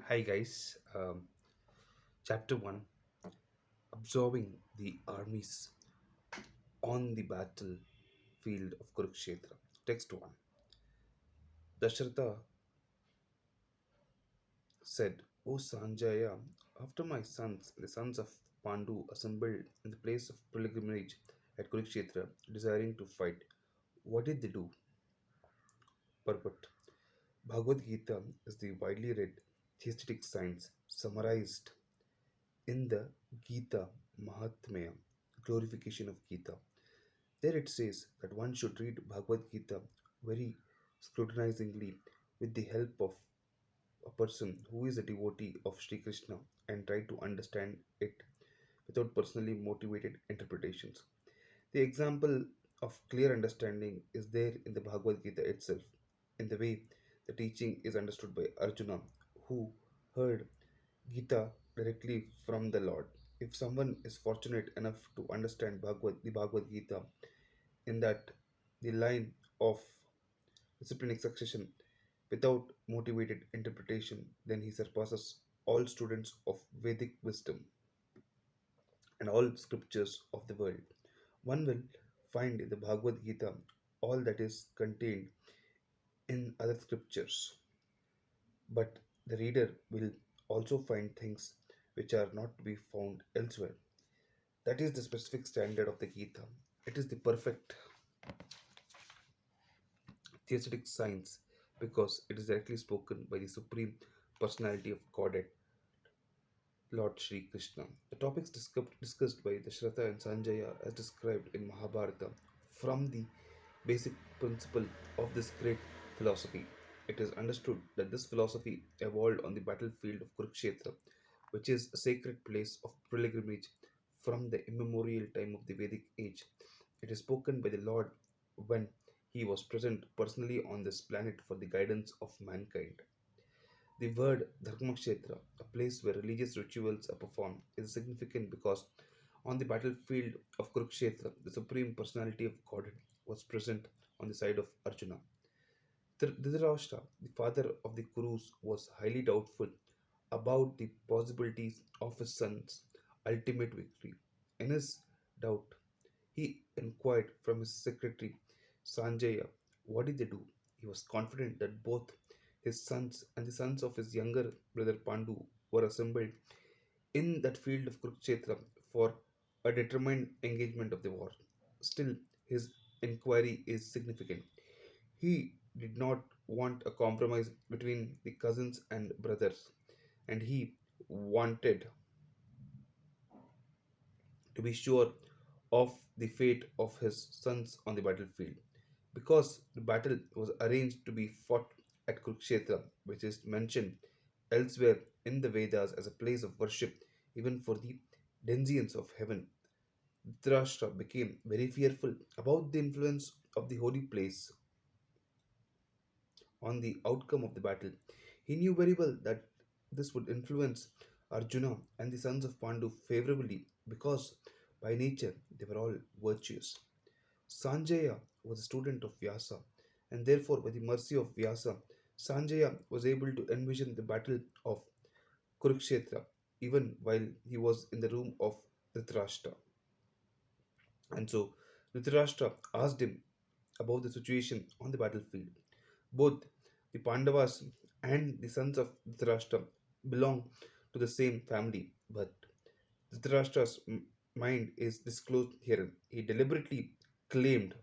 Hi guys, chapter 1, Absorbing the armies on the battlefield of Kurukshetra. Text 1. Dasharatha said, O Sanjaya, after my sons, the sons of Pandu, assembled in the place of pilgrimage at Kurukshetra, desiring to fight, what did they do? Purport. Bhagavad Gita is the widely read theistic science summarized in the Gita Mahatmya, glorification of Gita. There it says that one should read Bhagavad Gita very scrutinizingly with the help of a person who is a devotee of Sri Krishna and try to understand it without personally motivated interpretations. The example of clear understanding is there in the Bhagavad Gita itself, in the way the teaching is understood by Arjuna, who heard Gita directly from the Lord. If someone is fortunate enough to understand the Bhagavad Gita in that the line of disciplinic succession without motivated interpretation, then he surpasses all students of Vedic wisdom and all scriptures of the world. One will find in the Bhagavad Gita all that is contained in other scriptures, but the reader will also find things which are not to be found elsewhere. That is the specific standard of the Gita. It is the perfect theistic science because it is directly spoken by the Supreme Personality of Godhead, Lord Shri Krishna. The topics discussed by Dasharatha and Sanjaya as described in Mahabharata from the basic principle of this great philosophy. It is understood that this philosophy evolved on the battlefield of Kurukshetra, which is a sacred place of pilgrimage from the immemorial time of the Vedic age. It is spoken by the Lord when he was present personally on this planet for the guidance of mankind. The word Dharmakshetra, a place where religious rituals are performed, is significant because on the battlefield of Kurukshetra, the Supreme Personality of Godhead was present on the side of Arjuna. Dhritarashtra, the father of the Kurus, was highly doubtful about the possibilities of his son's ultimate victory. In his doubt, he inquired from his secretary Sanjaya, what did they do? He was confident that both his sons and the sons of his younger brother Pandu were assembled in that field of Kurukshetra for a determined engagement of the war. Still, his inquiry is significant. He did not want a compromise between the cousins and brothers, and he wanted to be sure of the fate of his sons on the battlefield. Because the battle was arranged to be fought at Kurukshetra, which is mentioned elsewhere in the Vedas as a place of worship even for the denizens of heaven, Dhritarashtra became very fearful about the influence of the holy place on the outcome of the battle. He knew very well that this would influence Arjuna and the sons of Pandu favorably because by nature they were all virtuous. Sanjaya was a student of Vyasa, and therefore, by the mercy of Vyasa, Sanjaya was able to envision the battle of Kurukshetra even while he was in the room of Dhritarashtra. And so Dhritarashtra asked him about the situation on the battlefield. Both the Pandavas and the sons of Dhritarashtra belong to the same family, but Dhritarashtra's mind is disclosed here. He deliberately claimed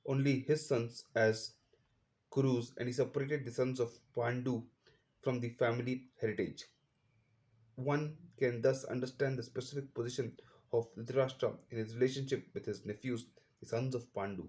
only his sons as Kurus and he separated the sons of Pandu from the family heritage. One can thus understand the specific position of Dhritarashtra in his relationship with his nephews, the sons of Pandu.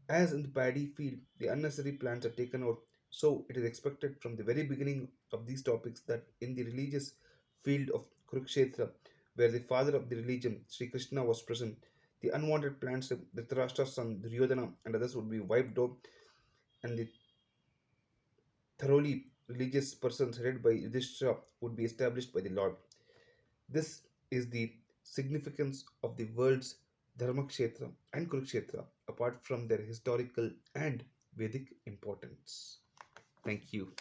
As in the paddy field, the unnecessary plants are taken out, so it is expected from the very beginning of these topics that in the religious field of Kurukshetra, where the father of the religion, Sri Krishna, was present, the unwanted plants of Dhritarashtra's son Duryodhana and others would be wiped out, and the thoroughly religious persons headed by Yudhishthira would be established by the Lord. This is the significance of the words Dharmakshetra and Kurukshetra apart from their historical and Vedic importance. Thank you.